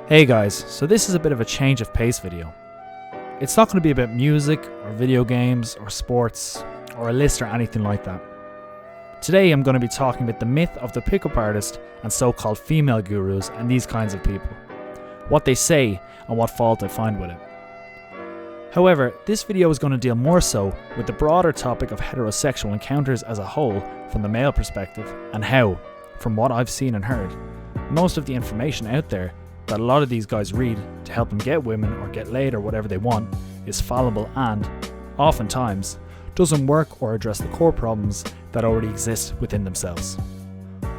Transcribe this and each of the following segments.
Hey guys, so this is a bit of a change of pace video. It's not going to be about music or video games or sports or a list or anything like that. Today I'm going to be talking about the myth of the pickup artist and so-called female gurus and these kinds of people, what they say and what fault I find with it. However, this video is going to deal more so with the broader topic of heterosexual encounters as a whole from the male perspective, and how, from what I've seen and heard, most of the information out there that a lot of these guys read to help them get women or get laid or whatever they want is fallible and, oftentimes, doesn't work or address the core problems that already exist within themselves.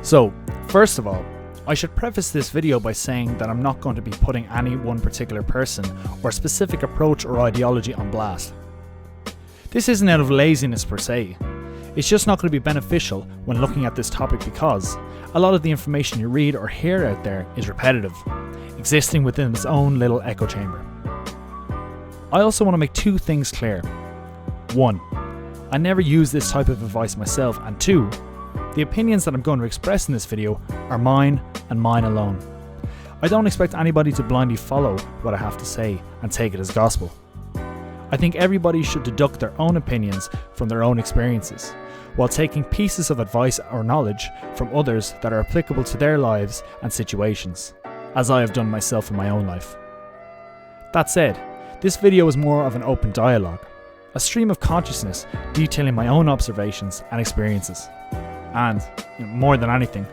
So, first of all, I should preface this video by saying that I'm not going to be putting any one particular person or specific approach or ideology on blast. This isn't out of laziness per se. It's just not going to be beneficial when looking at this topic because a lot of the information you read or hear out there is repetitive, existing within its own little echo chamber. I also want to make two things clear. One, I never use this type of advice myself, and two, the opinions that I'm going to express in this video are mine and mine alone. I don't expect anybody to blindly follow what I have to say and take it as gospel. I think everybody should deduct their own opinions from their own experiences, while taking pieces of advice or knowledge from others that are applicable to their lives and situations, as I have done myself in my own life. That said, this video is more of an open dialogue, a stream of consciousness detailing my own observations and experiences. And, more than anything,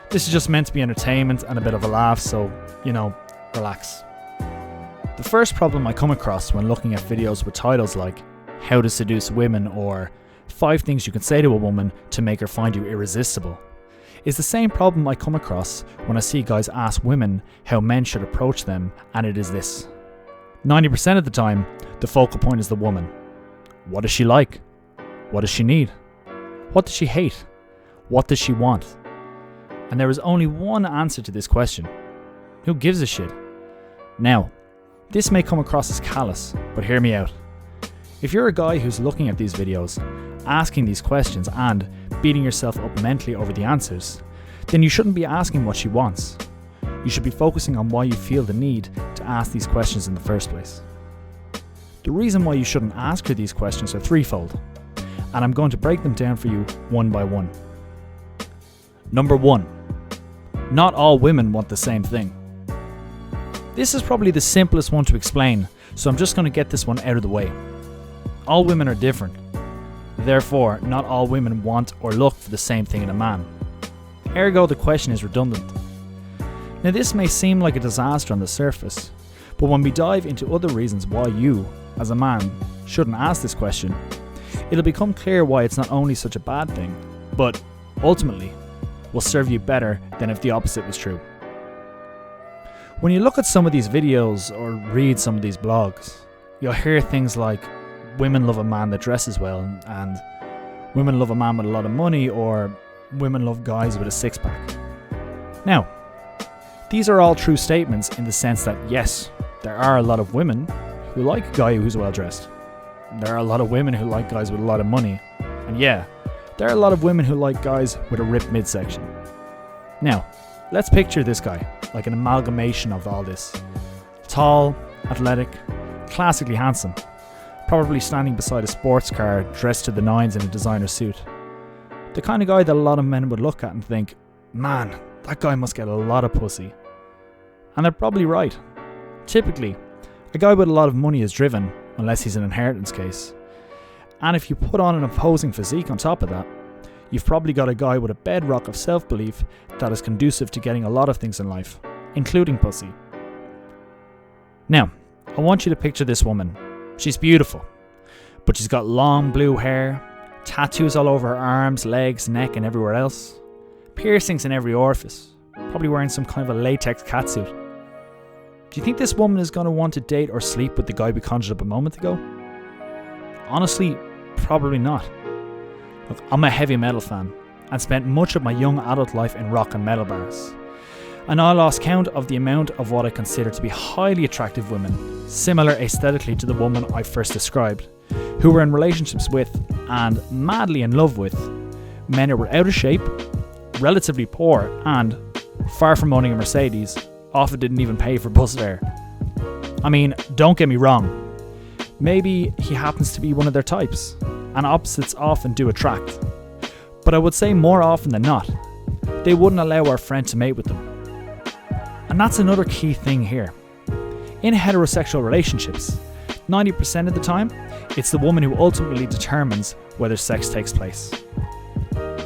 this is just meant to be entertainment and a bit of a laugh, so, relax. The first problem I come across when looking at videos with titles like How to Seduce Women or 5 Things You Can Say to a Woman to Make Her Find You Irresistible is the same problem I come across when I see guys ask women how men should approach them, and it is this. 90% of the time, the focal point is the woman. What does she like? What does she need? What does she hate? What does she want? And there is only one answer to this question. Who gives a shit? Now, this may come across as callous, but hear me out. If you're a guy who's looking at these videos, asking these questions and beating yourself up mentally over the answers, then you shouldn't be asking what she wants. You should be focusing on why you feel the need to ask these questions in the first place. The reason why you shouldn't ask her these questions are threefold, and I'm going to break them down for you one by one. Number 1. Not all women want the same thing. This is probably the simplest one to explain, so I'm just going to get this one out of the way. All women are different. Therefore, not all women want or look for the same thing in a man. Ergo, the question is redundant. Now, this may seem like a disaster on the surface, but when we dive into other reasons why you, as a man, shouldn't ask this question, it'll become clear why it's not only such a bad thing, but ultimately will serve you better than if the opposite was true. When you look at some of these videos or read some of these blogs, you'll hear things like women love a man that dresses well, and women love a man with a lot of money, or women love guys with a six-pack. Now, these are all true statements in the sense that yes, there are a lot of women who like a guy who's well dressed. There are a lot of women who like guys with a lot of money. And yeah, there are a lot of women who like guys with a ripped midsection. Now, let's picture this guy like an amalgamation of all this. Tall, athletic, classically handsome, probably standing beside a sports car dressed to the nines in a designer suit. The kind of guy that a lot of men would look at and think, man, that guy must get a lot of pussy. And they're probably right. Typically, a guy with a lot of money is driven, unless he's an inheritance case. And if you put on an imposing physique on top of that, you've probably got a guy with a bedrock of self-belief that is conducive to getting a lot of things in life, including pussy. Now, I want you to picture this woman. She's beautiful, but she's got long blue hair, tattoos all over her arms, legs, neck and everywhere else, piercings in every orifice, probably wearing some kind of a latex catsuit. Do you think this woman is going to want to date or sleep with the guy we conjured up a moment ago? Honestly, probably not. Look, I'm a heavy metal fan and spent much of my young adult life in rock and metal bars. And I lost count of the amount of what I consider to be highly attractive women, similar aesthetically to the woman I first described, who were in relationships with, and madly in love with, men who were out of shape, relatively poor, and, far from owning a Mercedes, often didn't even pay for bus fare. I mean, don't get me wrong. Maybe he happens to be one of their types, and opposites often do attract. But I would say more often than not, they wouldn't allow our friend to mate with them. And that's another key thing here. In heterosexual relationships, 90% of the time, it's the woman who ultimately determines whether sex takes place.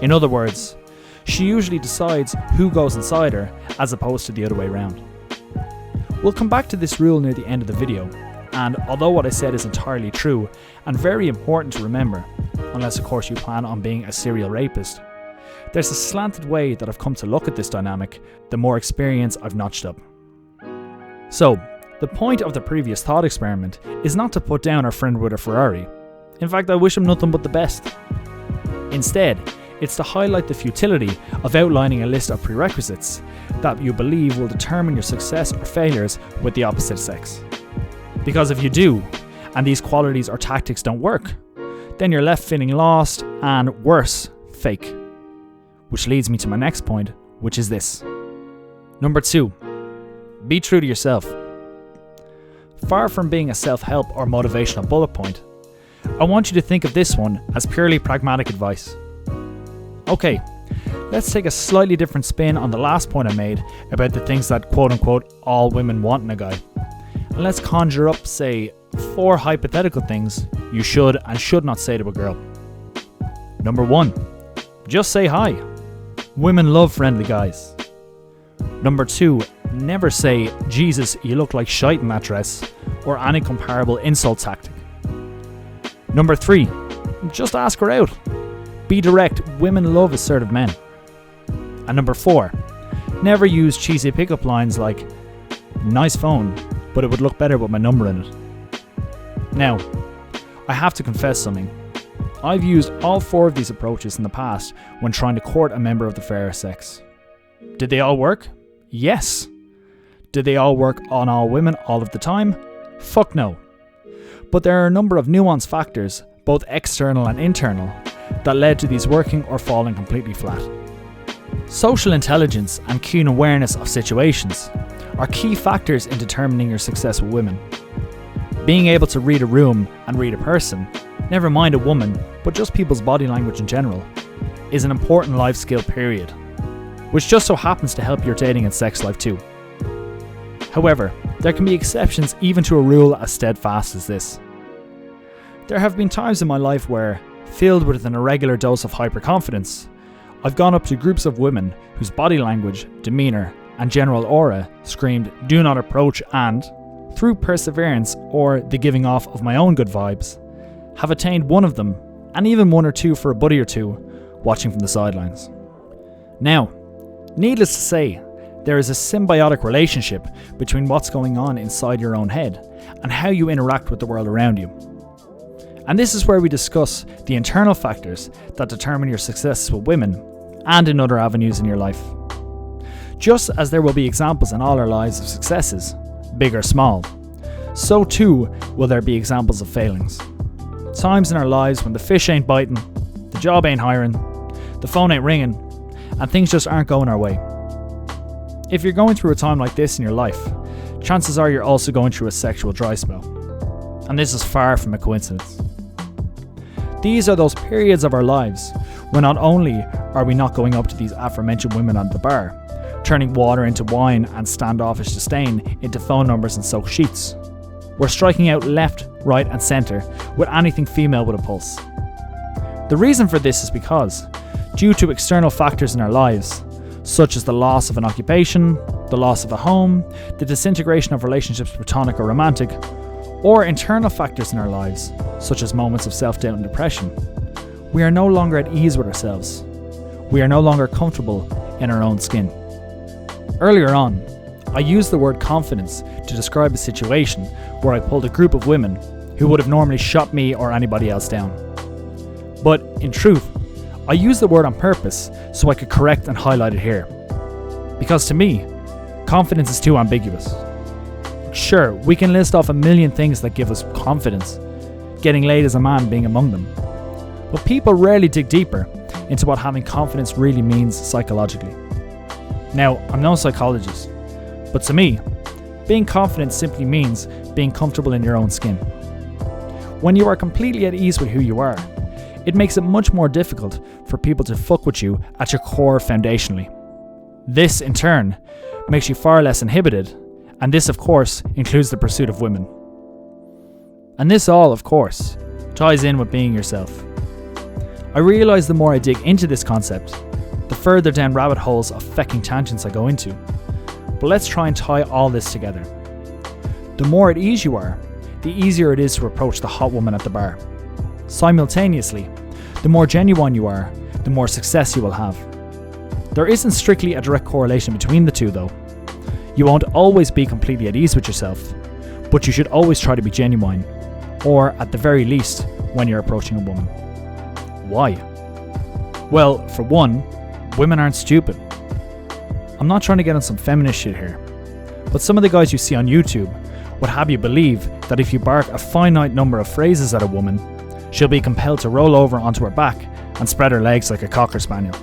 In other words, she usually decides who goes inside her as opposed to the other way around. We'll come back to this rule near the end of the video, and although what I said is entirely true and very important to remember, unless of course you plan on being a serial rapist, there's a slanted way that I've come to look at this dynamic the more experience I've notched up. So, the point of the previous thought experiment is not to put down our friend with a Ferrari. In fact, I wish him nothing but the best. Instead, it's to highlight the futility of outlining a list of prerequisites that you believe will determine your success or failures with the opposite sex. Because if you do, and these qualities or tactics don't work, then you're left feeling lost and, worse, fake. Which leads me to my next point, which is this. Number 2, be true to yourself. Far from being a self-help or motivational bullet point, I want you to think of this one as purely pragmatic advice. Okay, let's take a slightly different spin on the last point I made about the things that quote-unquote all women want in a guy. And let's conjure up, say, 4 hypothetical things you should and should not say to a girl. Number 1, just say hi. Women love friendly guys. Number 2, never say, Jesus, you look like shite in that dress, or any comparable insult tactic. Number 3, just ask her out. Be direct, women love assertive men. And number 4, never use cheesy pickup lines like, nice phone, but it would look better with my number in it. Now, I have to confess something. I've used all 4 of these approaches in the past when trying to court a member of the fairer sex. Did they all work? Yes. Did they all work on all women all of the time? Fuck no. But there are a number of nuanced factors, both external and internal, that led to these working or falling completely flat. Social intelligence and keen awareness of situations are key factors in determining your success with women. Being able to read a room and read a person, never mind a woman, but just people's body language in general, is an important life skill period, which just so happens to help your dating and sex life too. However, there can be exceptions even to a rule as steadfast as this. There have been times in my life where, filled with an irregular dose of hyperconfidence, I've gone up to groups of women whose body language, demeanour, and general aura screamed, "Do not approach," and, through perseverance or the giving off of my own good vibes, have attained one of them, and even 1 or 2 for a buddy or two, watching from the sidelines. Now, needless to say, there is a symbiotic relationship between what's going on inside your own head and how you interact with the world around you. And this is where we discuss the internal factors that determine your success with women and in other avenues in your life. Just as there will be examples in all our lives of successes, big or small, so too will there be examples of failings. Times in our lives when the fish ain't biting, the job ain't hiring, the phone ain't ringing, and things just aren't going our way. If you're going through a time like this in your life, chances are you're also going through a sexual dry spell. And this is far from a coincidence. These are those periods of our lives when not only are we not going up to these aforementioned women at the bar, turning water into wine and standoffish disdain into phone numbers and soaked sheets, we're striking out left, right and centre with anything female with a pulse. The reason for this is because, due to external factors in our lives, such as the loss of an occupation, the loss of a home, the disintegration of relationships, platonic or romantic, or internal factors in our lives, such as moments of self-doubt and depression, we are no longer at ease with ourselves. We are no longer comfortable in our own skin. Earlier on, I used the word confidence to describe a situation where I pulled a group of women who would have normally shot me or anybody else down. But in truth, I used the word on purpose so I could correct and highlight it here. Because to me, confidence is too ambiguous. Sure, we can list off a million things that give us confidence, getting laid as a man being among them. But people rarely dig deeper into what having confidence really means psychologically. Now, I'm no psychologist, But to me, being confident simply means being comfortable in your own skin. When you are completely at ease with who you are, it makes it much more difficult for people to fuck with you at your core foundationally. This, in turn, makes you far less inhibited, and this, of course, includes the pursuit of women. And this all, of course, ties in with being yourself. I realise the more I dig into this concept, the further down rabbit holes of fecking tangents I go into. But let's try and tie all this together. The more at ease you are, the easier it is to approach the hot woman at the bar. Simultaneously, the more genuine you are, the more success you will have. There isn't strictly a direct correlation between the two though. You won't always be completely at ease with yourself, but you should always try to be genuine, or at the very least, when you're approaching a woman. Why? Well, for one, women aren't stupid. I'm not trying to get on some feminist shit here, but some of the guys you see on YouTube would have you believe that if you bark a finite number of phrases at a woman, she'll be compelled to roll over onto her back and spread her legs like a cocker spaniel.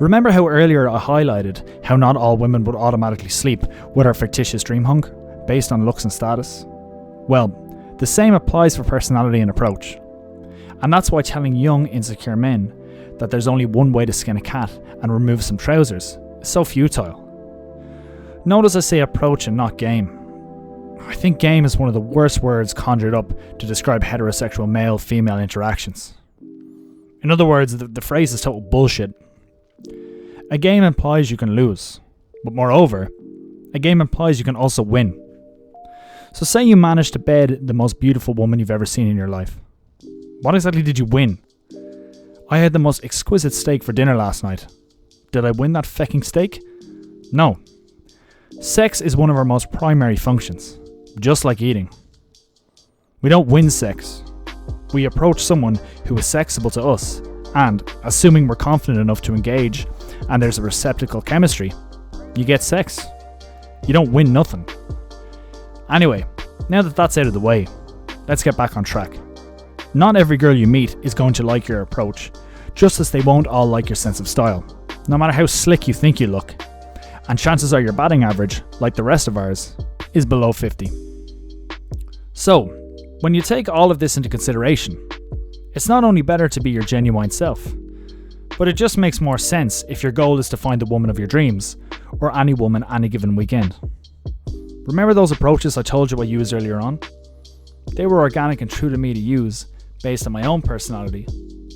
Remember how earlier I highlighted how not all women would automatically sleep with our fictitious dream hunk based on looks and status? Well, the same applies for personality and approach. And that's why telling young, insecure men that there's only one way to skin a cat and remove some trousers is so futile. Notice I say approach and not game. I think game is one of the worst words conjured up to describe heterosexual male-female interactions. In other words, the phrase is total bullshit. A game implies you can lose, but moreover, a game implies you can also win. So say you managed to bed the most beautiful woman you've ever seen in your life. What exactly did you win? I had the most exquisite steak for dinner last night. Did I win that fecking steak? No. Sex is one of our most primary functions, just like eating. We don't win sex. We approach someone who is sexable to us, and, assuming we're confident enough to engage and there's a receptacle chemistry, you get sex. You don't win nothing. Anyway, now that that's out of the way, let's get back on track. Not every girl you meet is going to like your approach, just as they won't all like your sense of style, no matter how slick you think you look. And chances are your batting average, like the rest of ours, is below 50. So, when you take all of this into consideration, it's not only better to be your genuine self, but it just makes more sense if your goal is to find the woman of your dreams, or any woman any given weekend. Remember those approaches I told you I used earlier on? They were organic and true to me to use based on my own personality,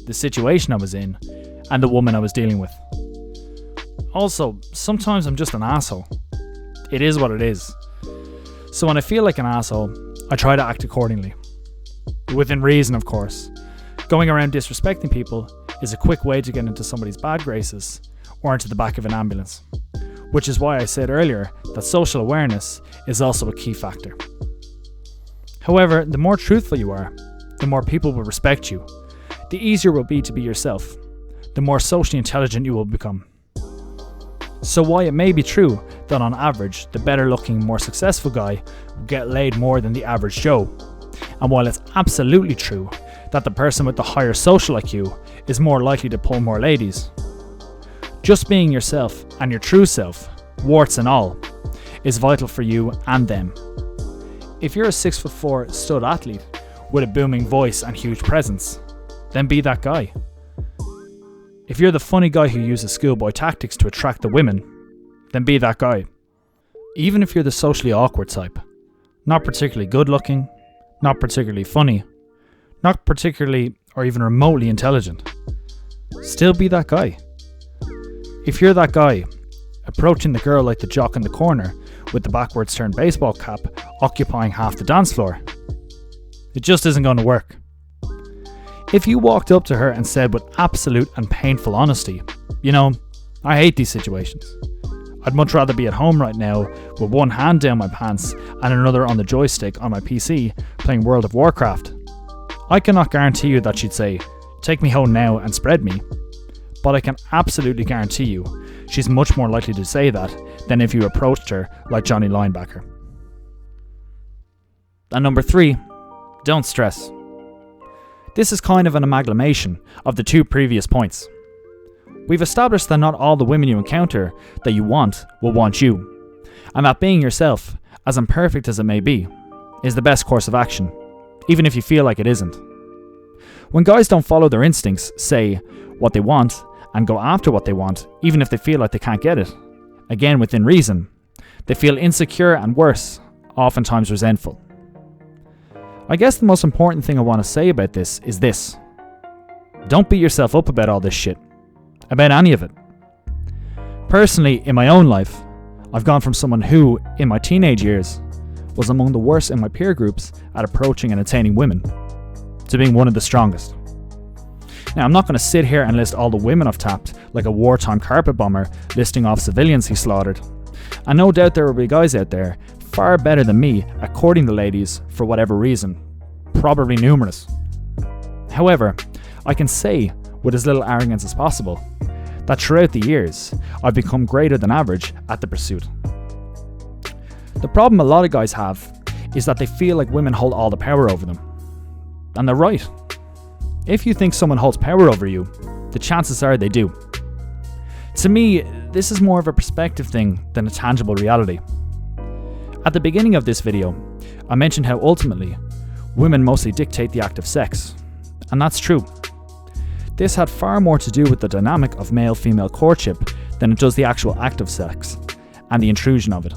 the situation I was in, and the woman I was dealing with. Also, sometimes I'm just an asshole. It is what it is. So when I feel like an asshole, I try to act accordingly. Within reason, of course. Going around disrespecting people is a quick way to get into somebody's bad graces or into the back of an ambulance. Which is why I said earlier that social awareness is also a key factor. However, the more truthful you are, the more people will respect you, the easier it will be to be yourself, the more socially intelligent you will become. So while it may be true that on average the better looking, more successful guy will get laid more than the average Joe, and while it's absolutely true that the person with the higher social IQ is more likely to pull more ladies, just being yourself and your true self, warts and all, is vital for you and them. If you're a 6'4" stud athlete with a booming voice and huge presence, then be that guy. If you're the funny guy who uses schoolboy tactics to attract the women, then be that guy. Even if you're the socially awkward type, not particularly good looking, not particularly funny, not particularly or even remotely intelligent, still be that guy. If you're that guy, approaching the girl like the jock in the corner with the backwards turned baseball cap occupying half the dance floor, it just isn't going to work. If you walked up to her and said with absolute and painful honesty, you know, I hate these situations. I'd much rather be at home right now with one hand down my pants and another on the joystick on my PC playing World of Warcraft. I cannot guarantee you that she'd say, take me home now and spread me. But I can absolutely guarantee you she's much more likely to say that than if you approached her like Johnny Linebacker. And number 3, don't stress. This is kind of an amalgamation of the 2 previous points. We've established that not all the women you encounter that you want will want you. and that being yourself, as imperfect as it may be, is the best course of action, even if you feel like it isn't. When guys don't follow their instincts, say what they want, and go after what they want, even if they feel like they can't get it, again within reason, they feel insecure and worse, oftentimes resentful. I guess the most important thing I want to say about this is this. Don't beat yourself up about all this shit. About any of it. Personally, in my own life, I've gone from someone who, in my teenage years, was among the worst in my peer groups at approaching and attaining women, to being one of the strongest. Now, I'm not going to sit here and list all the women I've tapped like a wartime carpet bomber listing off civilians he slaughtered. And no doubt there will be guys out there far better than me at courting the ladies for whatever reason, probably numerous. However, I can say with as little arrogance as possible that throughout the years, I've become greater than average at the pursuit. The problem a lot of guys have is that they feel like women hold all the power over them. And they're right. If you think someone holds power over you, the chances are they do. To me, this is more of a perspective thing than a tangible reality. At the beginning of this video, I mentioned how ultimately, women mostly dictate the act of sex. And that's true. This had far more to do with the dynamic of male-female courtship than it does the actual act of sex and the intrusion of it.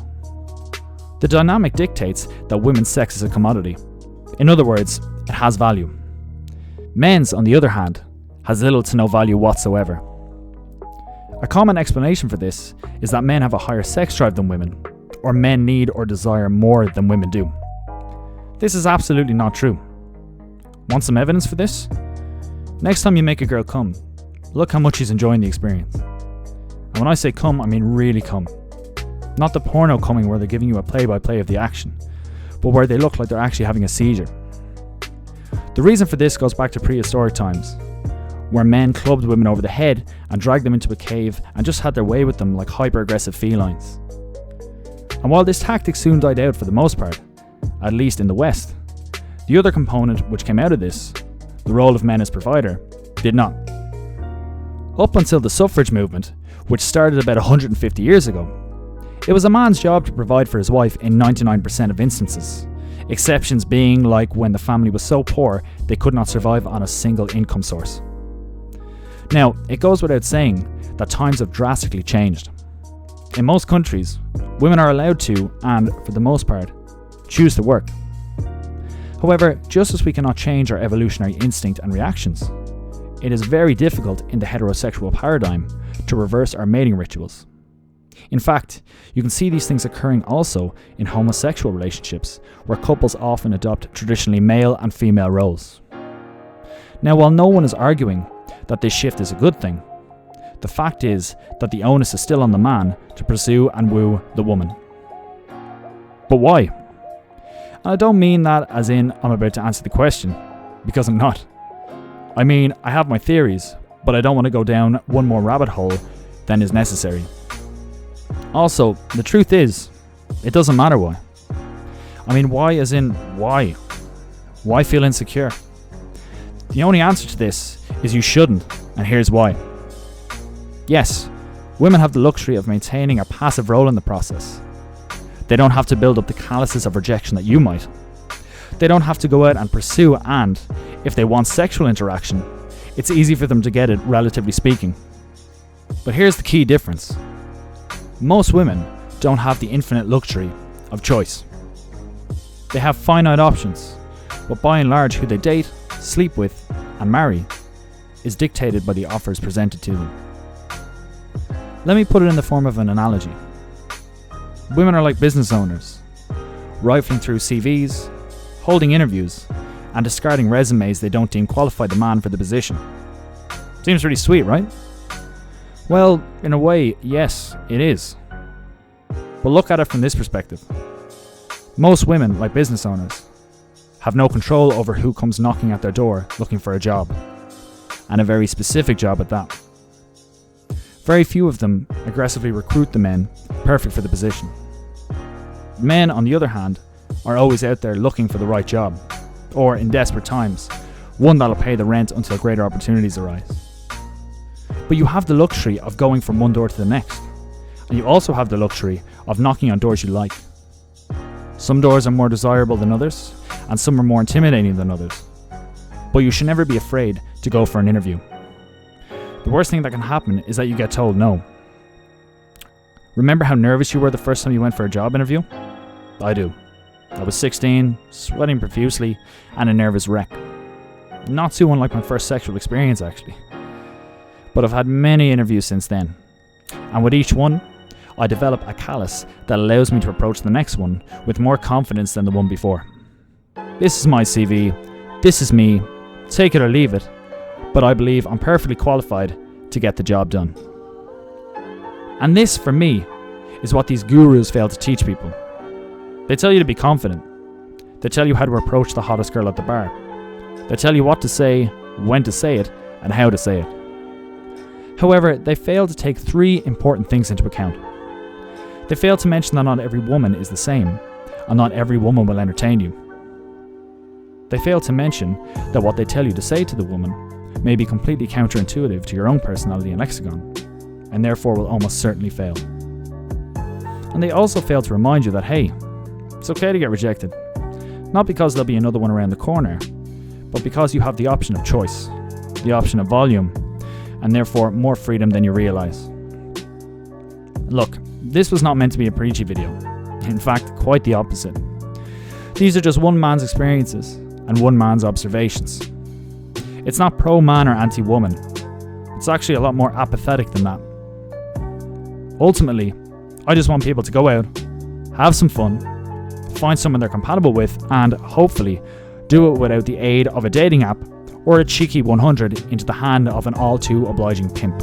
The dynamic dictates that women's sex is a commodity. In other words, it has value. Men's, on the other hand, has little to no value whatsoever. A common explanation for this is that men have a higher sex drive than women, or men need or desire more than women do. This is absolutely not true. Want some evidence for this? Next time you make a girl come, look how much she's enjoying the experience. And when I say come, I mean really come. Not the porno coming where they're giving you a play-by-play of the action, but where they look like they're actually having a seizure. The reason for this goes back to prehistoric times, where men clubbed women over the head and dragged them into a cave and just had their way with them like hyper-aggressive felines. And while this tactic soon died out for the most part, at least in the West, the other component which came out of this, the role of men as provider, did not. Up until the suffrage movement, which started about 150 years ago, it was a man's job to provide for his wife in 99% of instances, exceptions being like when the family was so poor they could not survive on a single income source. Now, it goes without saying that times have drastically changed. In most countries, women are allowed to, and for the most part, choose to work. However, just as we cannot change our evolutionary instinct and reactions, it is very difficult in the heterosexual paradigm to reverse our mating rituals. In fact, you can see these things occurring also in homosexual relationships, where couples often adopt traditionally male and female roles. Now, while no one is arguing that this shift is a good thing, the fact is that the onus is still on the man to pursue and woo the woman. But why? And I don't mean that as in I'm about to answer the question, because I'm not. I mean, I have my theories, but I don't want to go down one more rabbit hole than is necessary. Also, the truth is, it doesn't matter why. I mean, why as in why? Why feel insecure? The only answer to this is you shouldn't, and here's why. Yes, women have the luxury of maintaining a passive role in the process. They don't have to build up the calluses of rejection that you might. They don't have to go out and pursue, and, if they want sexual interaction, it's easy for them to get it, relatively speaking. But here's the key difference. Most women don't have the infinite luxury of choice. They have finite options, but by and large who they date, sleep with, and marry is dictated by the offers presented to them. Let me put it in the form of an analogy. Women are like business owners, rifling through CVs, holding interviews, and discarding resumes they don't deem qualify the man for the position. Seems pretty sweet, right? Well, in a way, yes, it is. But look at it from this perspective. Most women, like business owners, have no control over who comes knocking at their door looking for a job, and a very specific job at that. Very few of them aggressively recruit the men perfect for the position. Men, on the other hand, are always out there looking for the right job, or in desperate times, one that'll pay the rent until greater opportunities arise. But you have the luxury of going from one door to the next, And you also have the luxury of knocking on doors you like. Some doors are more desirable than others, and some are more intimidating than others. But you should never be afraid to go for an interview. The worst thing that can happen is that you get told no. Remember how nervous you were the first time you went for a job interview? I do. I was 16, sweating profusely, and a nervous wreck. Not too unlike my first sexual experience, actually. But I've had many interviews since then. And with each one, I develop a callus that allows me to approach the next one with more confidence than the one before. This is my CV. This is me. Take it or leave it. But I believe I'm perfectly qualified to get the job done. And this, for me, is what these gurus fail to teach people. They tell you to be confident. They tell you how to approach the hottest girl at the bar. They tell you what to say, when to say it, and how to say it. However, they fail to take three important things into account. They fail to mention that not every woman is the same, and not every woman will entertain you. They fail to mention that what they tell you to say to the woman may be completely counterintuitive to your own personality and lexicon, and therefore will almost certainly fail. And they also fail to remind you that, hey, it's okay to get rejected. Not because there'll be another one around the corner, but because you have the option of choice, the option of volume, and therefore more freedom than you realise. Look, this was not meant to be a preachy video. In fact, quite the opposite. These are just one man's experiences and one man's observations. It's not pro-man or anti-woman. It's actually a lot more apathetic than that. Ultimately, I just want people to go out, have some fun, find someone they're compatible with, and hopefully do it without the aid of a dating app or a cheeky 100 into the hand of an all too obliging pimp.